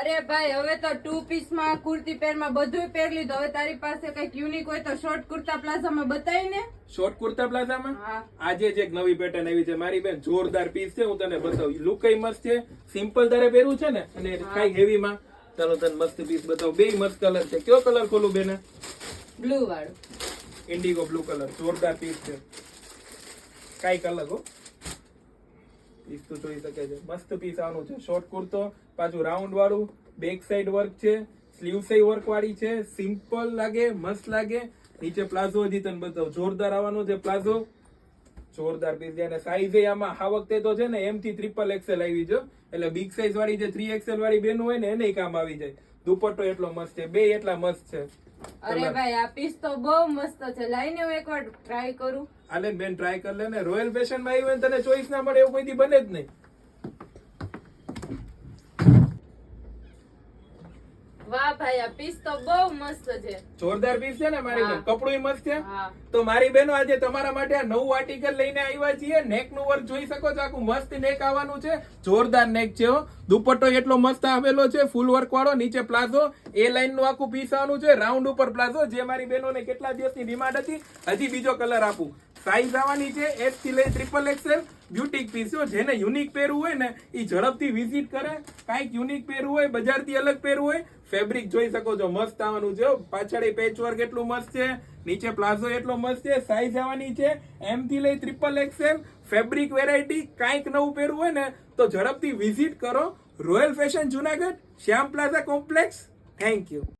અરે ભાઈ હવે તો 2 પીસ માં કુર્તી પેરમાં બધું પહેરી લીધું. હવે તારી પાસે કઈક યુનિક હોય તો શોર્ટ કુર્તા પ્લાઝામાં બતાવી ને. શોર્ટ કુર્તા પ્લાઝામાં હા. આજે જ એક નવી પેટર્ન આવી છે મારી બેન, જોરદાર પીસ છે. હું તને બતાવું, લુક કઈ મસ્ત છે, સિમ્પલ તારે પહેરવું છે ને અને કઈ હેવી માં. ચાલો તને મસ્ત પીસ બતાવું. બે મસ્ત કલર છે. કયો કલર ખોલું બેન? બ્લુ વાળું, ઇન્ડિગો બ્લુ કલર. જોરદાર પીસ છે. કઈ કલર હો, પીસ તો જોઈ શકે છે. મસ્ત પીસ આનું છે. શોર્ટ કુર્તો, પાછું રાઉન્ડ વાળું, બેક સાઈડ વર્ક છે, સ્લીવ સાઈ વર્ક વાળી છે. સિમ્પલ લાગે, મસ્ત લાગે. નીચે પ્લાઝો હજી તને બતાવું, જોરદાર આવવાનો છે પ્લાઝો. જોરદાર પીસ છે. અને સાઈઝ આમાં આ વખતે તો છે ને M થી XXL આવી છે. એટલે બિગ સાઈઝ વાળી જે 3XL વાળી બેન હોય ને એને કામ આવી જાય. દુપટ્ટો એટલો મસ્ત છે, બે એટલા મસ્ત છે. અરે ભાઈ આ પીસ તો બહુ મસ્ત છે. લાઈને હું એકવાર ટ્રાય કરું. આલે બેન ટ્રાય કર લે ને. રોયલ ફેશન માં આવી હોય તને ચોઈસ ના મળે એવું કોઈ દી બને જ નહીં. વાહ ભાઈ આ પીસ તો બહુ મસ્ત છે. જોરદાર પીસ છે ને મારી બેન. કપડું મસ્ત છે. હા. તો મારી બહેનો આજે તમારા માટે આ નવું આર્ટિકલ લઈને આવ્યા છીએ. નેક નું વર્ક જોઈ શકો છો, આખું મસ્ત નેક આવવાનું છે. જોરદાર નેક છે હો. દુપટ્ટો એટલો મસ્ત આવેલો છે, ફૂલ વર્ક વાળો. નીચે પ્લાઝો, એ લાઈન નું આખું પીસ આવવાનું છે. રાઉન્ડ ઉપર પ્લાઝો, જે મારી બહેનોને કેટલા દિવસની ડિમાન્ડ હતી. હજી બીજો કલર આપું. સાઈઝ આવવાની છે S થી લઈ XXL. બ્યુટિક પીસ છે. જેને યુનિક પહેરવું હોય ને એ ઝડપથી વિઝિટ કરે. કાંઈક યુનિક પહેરવું હોય, બજારથી અલગ પહેરવું હોય, ફેબ્રિક જોઈ શકો છો, મસ્ત આવવાનું છે. પાછળ પેચ વર્ક એટલું મસ્ત છે, નીચે પ્લાઝો એટલો મસ્ત છે. સાઈઝ આવવાની છે M થી લઈ XXL. ફેબ્રિક વેરાયટી, કાંઈક નવું પહેરવું હોય ને તો ઝડપથી વિઝિટ કરો royal fashion Junagadh, Shyam plaza complex. Thank you.